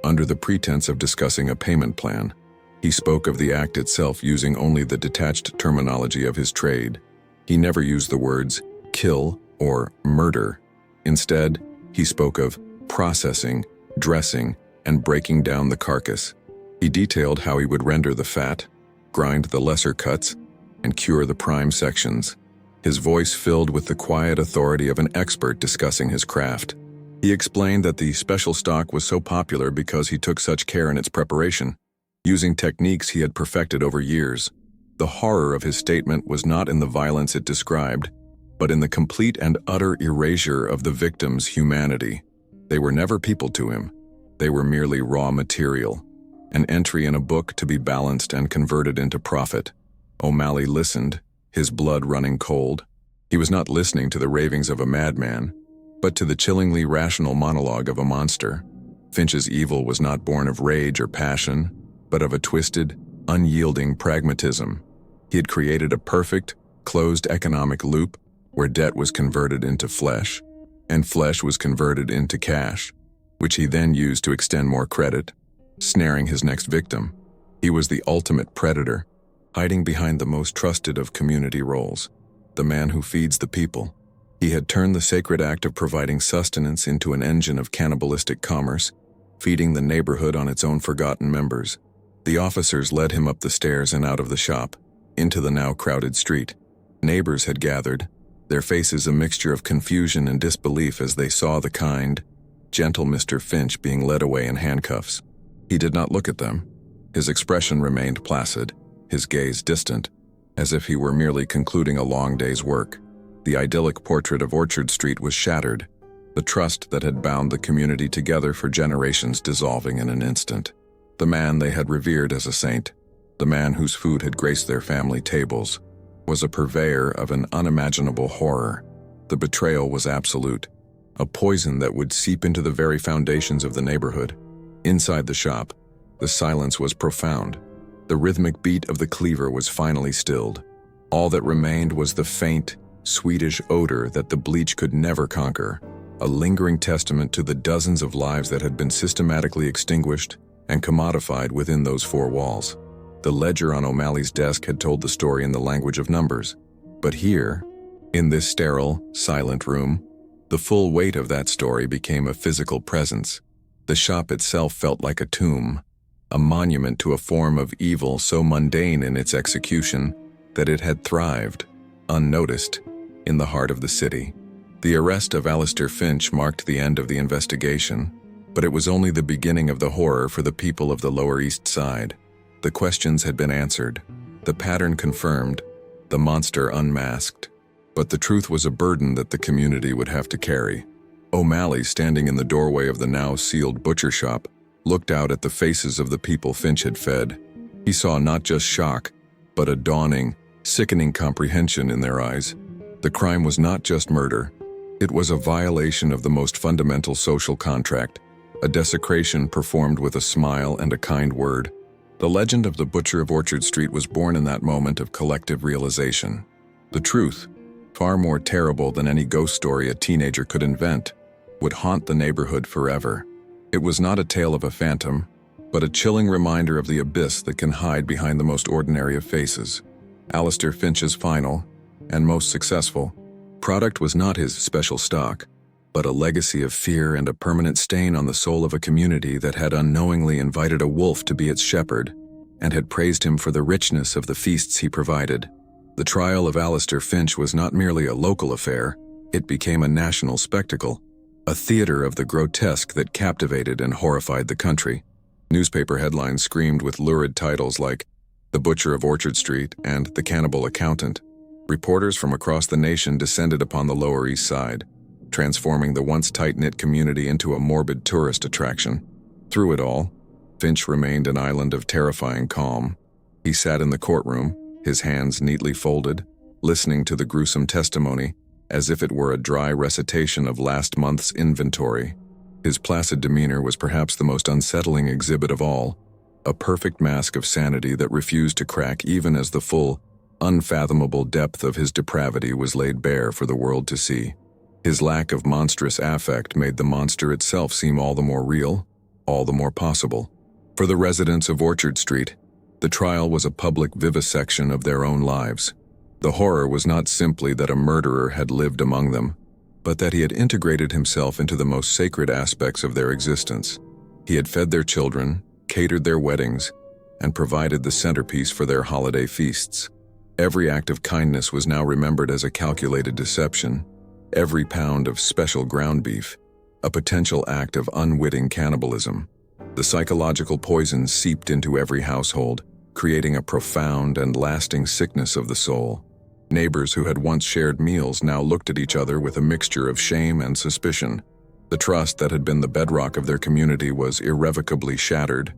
under the pretense of discussing a payment plan. He spoke of the act itself using only the detached terminology of his trade. He never used the words kill or murder. Instead, he spoke of processing, dressing, and breaking down the carcass. He detailed how he would render the fat, grind the lesser cuts, and cure the prime sections. His voice filled with the quiet authority of an expert discussing his craft. He explained that the special stock was so popular because he took such care in its preparation, using techniques he had perfected over years. The horror of his statement was not in the violence it described, but in the complete and utter erasure of the victim's humanity. They were never people to him. They were merely raw material, an entry in a book to be balanced and converted into profit. O'Malley listened, his blood running cold. He was not listening to the ravings of a madman, but to the chillingly rational monologue of a monster. Finch's evil was not born of rage or passion, but of a twisted, unyielding pragmatism. He had created a perfect, closed economic loop where debt was converted into flesh, and flesh was converted into cash, which he then used to extend more credit, snaring his next victim. He was the ultimate predator, hiding behind the most trusted of community roles, the man who feeds the people. He had turned the sacred act of providing sustenance into an engine of cannibalistic commerce, feeding the neighborhood on its own forgotten members. The officers led him up the stairs and out of the shop, into the now crowded street. Neighbors had gathered, their faces a mixture of confusion and disbelief as they saw the kind, gentle Mr. Finch being led away in handcuffs. He did not look at them. His expression remained placid, his gaze distant, as if he were merely concluding a long day's work. The idyllic portrait of Orchard Street was shattered, the trust that had bound the community together for generations dissolving in an instant. The man they had revered as a saint, the man whose food had graced their family tables, was a purveyor of an unimaginable horror. The betrayal was absolute, a poison that would seep into the very foundations of the neighborhood. Inside the shop, the silence was profound. The rhythmic beat of the cleaver was finally stilled. All that remained was the faint, sweetish odor that the bleach could never conquer, a lingering testament to the dozens of lives that had been systematically extinguished and commodified within those four walls. The ledger on O'Malley's desk had told the story in the language of numbers, but here, in this sterile, silent room, the full weight of that story became a physical presence. The shop itself felt like a tomb, a monument to a form of evil so mundane in its execution that it had thrived, unnoticed, in the heart of the city. The arrest of Alistair Finch marked the end of the investigation, but it was only the beginning of the horror for the people of the Lower East Side. The questions had been answered, the pattern confirmed, the monster unmasked, but the truth was a burden that the community would have to carry. O'Malley, standing in the doorway of the now sealed butcher shop, looked out at the faces of the people Finch had fed. He saw not just shock, but a dawning, sickening comprehension in their eyes. The crime was not just murder. It was a violation of the most fundamental social contract, a desecration performed with a smile and a kind word. The legend of the Butcher of Orchard Street was born in that moment of collective realization. The truth, far more terrible than any ghost story a teenager could invent, would haunt the neighborhood forever. It was not a tale of a phantom, but a chilling reminder of the abyss that can hide behind the most ordinary of faces. Alistair Finch's final, and most successful, product was not his special stock, but a legacy of fear and a permanent stain on the soul of a community that had unknowingly invited a wolf to be its shepherd, and had praised him for the richness of the feasts he provided. The trial of Alistair Finch was not merely a local affair, it became a national spectacle, a theater of the grotesque that captivated and horrified the country. Newspaper headlines screamed with lurid titles like "The Butcher of Orchard Street" and "The Cannibal Accountant." Reporters from across the nation descended upon the Lower East Side, transforming the once tight-knit community into a morbid tourist attraction. Through it all, Finch remained an island of terrifying calm. He sat in the courtroom, his hands neatly folded, listening to the gruesome testimony as if it were a dry recitation of last month's inventory. His placid demeanor was perhaps the most unsettling exhibit of all, a perfect mask of sanity that refused to crack even as the full, unfathomable depth of his depravity was laid bare for the world to see. His lack of monstrous affect made the monster itself seem all the more real, all the more possible. For the residents of Orchard Street, the trial was a public vivisection of their own lives. The horror was not simply that a murderer had lived among them, but that he had integrated himself into the most sacred aspects of their existence. He had fed their children, catered their weddings, and provided the centerpiece for their holiday feasts. Every act of kindness was now remembered as a calculated deception, every pound of special ground beef, a potential act of unwitting cannibalism. The psychological poison seeped into every household, creating a profound and lasting sickness of the soul. Neighbors who had once shared meals now looked at each other with a mixture of shame and suspicion. The trust that had been the bedrock of their community was irrevocably shattered,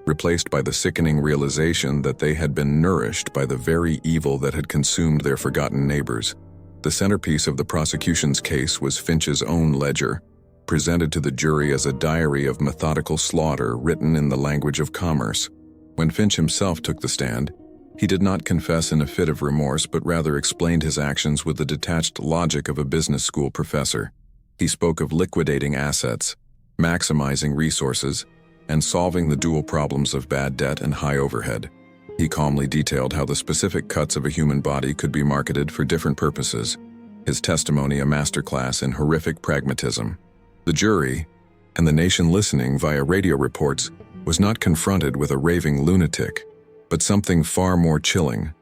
replaced by the sickening realization that they had been nourished by the very evil that had consumed their forgotten neighbors. The centerpiece of the prosecution's case was Finch's own ledger, presented to the jury as a diary of methodical slaughter written in the language of commerce. When Finch himself took the stand, he did not confess in a fit of remorse but rather explained his actions with the detached logic of a business school professor. He spoke of liquidating assets, maximizing resources, and solving the dual problems of bad debt and high overhead. He calmly detailed how the specific cuts of a human body could be marketed for different purposes, his testimony a masterclass in horrific pragmatism. The jury, and the nation listening via radio reports, was not confronted with a raving lunatic, but something far more chilling,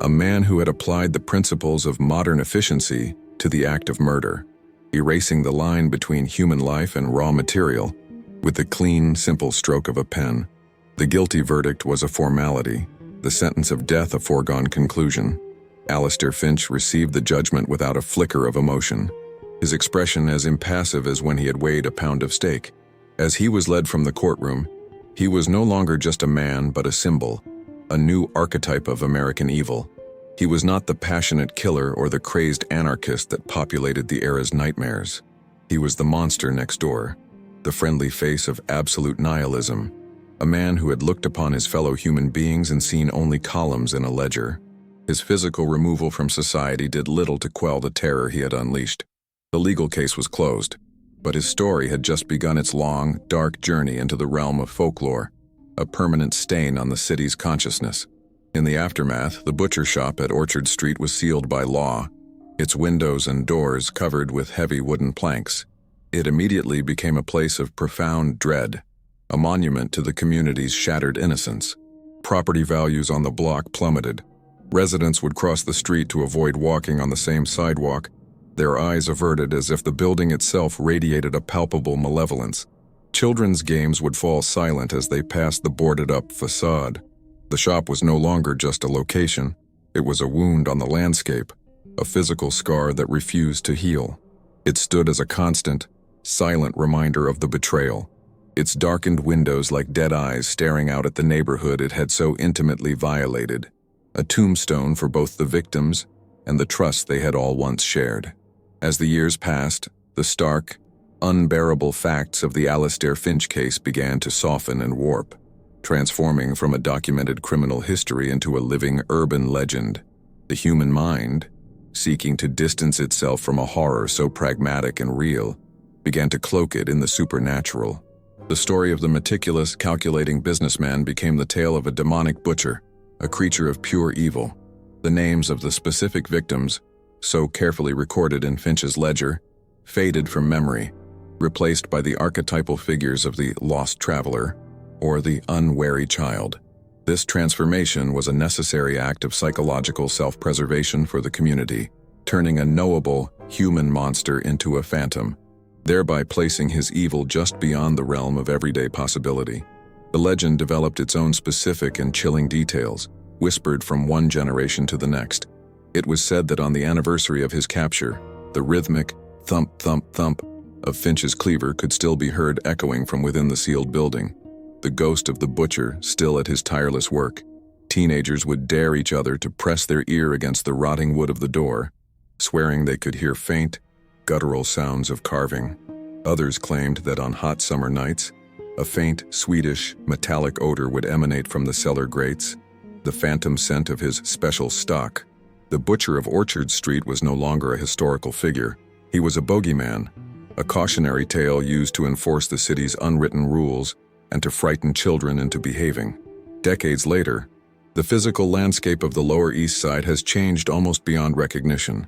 a man who had applied the principles of modern efficiency to the act of murder, erasing the line between human life and raw material with the clean, simple stroke of a pen. The guilty verdict was a formality, the sentence of death a foregone conclusion. Alistair Finch received the judgment without a flicker of emotion, his expression as impassive as when he had weighed a pound of steak. As he was led from the courtroom, he was no longer just a man but a symbol, a new archetype of American evil. He was not the passionate killer or the crazed anarchist that populated the era's nightmares. He was the monster next door, the friendly face of absolute nihilism, a man who had looked upon his fellow human beings and seen only columns in a ledger. His physical removal from society did little to quell the terror he had unleashed. The legal case was closed, but his story had just begun its long, dark journey into the realm of folklore, a permanent stain on the city's consciousness. In the aftermath, the butcher shop at Orchard Street was sealed by law, its windows and doors covered with heavy wooden planks. It immediately became a place of profound dread, a monument to the community's shattered innocence. Property values on the block plummeted. Residents would cross the street to avoid walking on the same sidewalk, their eyes averted as if the building itself radiated a palpable malevolence. Children's games would fall silent as they passed the boarded-up facade. The shop was no longer just a location. It was a wound on the landscape, a physical scar that refused to heal. It stood as a constant, silent reminder of the betrayal, its darkened windows like dead eyes staring out at the neighborhood it had so intimately violated, a tombstone for both the victims and the trust they had all once shared. As the years passed, the stark, unbearable facts of the Alistair Finch case began to soften and warp, transforming from a documented criminal history into a living urban legend. The human mind, seeking to distance itself from a horror so pragmatic and real, began to cloak it in the supernatural. The story of the meticulous, calculating businessman became the tale of a demonic butcher, a creature of pure evil. The names of the specific victims, so carefully recorded in Finch's ledger, faded from memory, replaced by the archetypal figures of the lost traveler or the unwary child. This transformation was a necessary act of psychological self-preservation for the community, turning a knowable, human monster into a phantom, thereby placing his evil just beyond the realm of everyday possibility. The legend developed its own specific and chilling details, whispered from one generation to the next. It was said that on the anniversary of his capture, the rhythmic thump, thump, thump of Finch's cleaver could still be heard echoing from within the sealed building. The ghost of the butcher still at his tireless work. Teenagers would dare each other to press their ear against the rotting wood of the door, swearing they could hear faint, guttural sounds of carving. Others claimed that on hot summer nights, a faint, sweetish, metallic odor would emanate from the cellar grates, the phantom scent of his special stock. The butcher of Orchard Street was no longer a historical figure. He was a bogeyman, a cautionary tale used to enforce the city's unwritten rules and to frighten children into behaving. Decades later, the physical landscape of the Lower East Side has changed almost beyond recognition.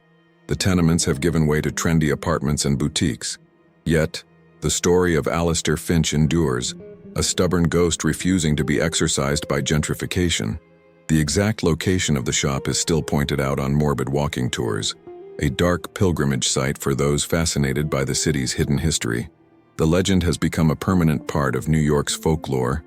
The tenements have given way to trendy apartments and boutiques. Yet, the story of Alistair Finch endures, a stubborn ghost refusing to be exorcised by gentrification. The exact location of the shop is still pointed out on morbid walking tours, a dark pilgrimage site for those fascinated by the city's hidden history. The legend has become a permanent part of New York's folklore,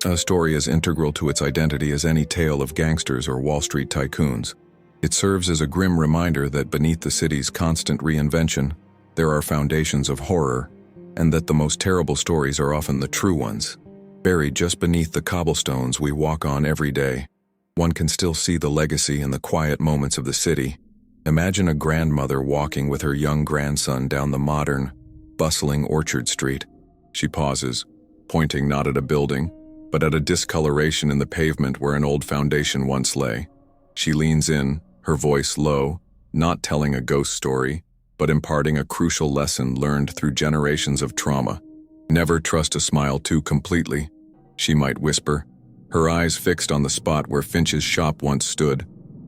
a story as integral to its identity as any tale of gangsters or Wall Street tycoons. It serves as a grim reminder that beneath the city's constant reinvention, there are foundations of horror, and that the most terrible stories are often the true ones. Buried just beneath the cobblestones we walk on every day, one can still see the legacy in the quiet moments of the city. Imagine a grandmother walking with her young grandson down the modern, bustling Orchard Street. She pauses, pointing not at a building, but at a discoloration in the pavement where an old foundation once lay. She leans in, her voice low, not telling a ghost story, but imparting a crucial lesson learned through generations of trauma. Never trust a smile too completely, she might whisper, her eyes fixed on the spot where Finch's shop once stood.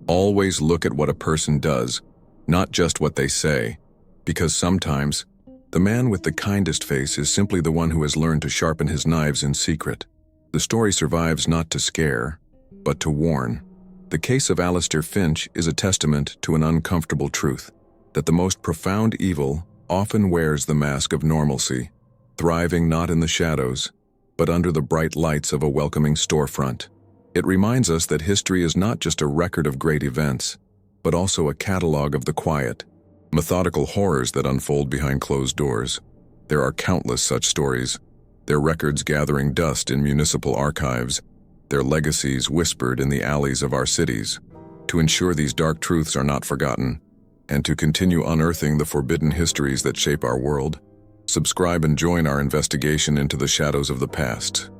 Always look at what a person does, not just what they say, because sometimes, the man with the kindest face is simply the one who has learned to sharpen his knives in secret. The story survives not to scare, but to warn. The case of Alistair Finch is a testament to an uncomfortable truth, that the most profound evil often wears the mask of normalcy, thriving not in the shadows, but under the bright lights of a welcoming storefront. It reminds us that history is not just a record of great events, but also a catalog of the quiet, methodical horrors that unfold behind closed doors. There are countless such stories, their records gathering dust in municipal archives, their legacies whispered in the alleys of our cities. To ensure these dark truths are not forgotten, and to continue unearthing the forbidden histories that shape our world, subscribe and join our investigation into the shadows of the past.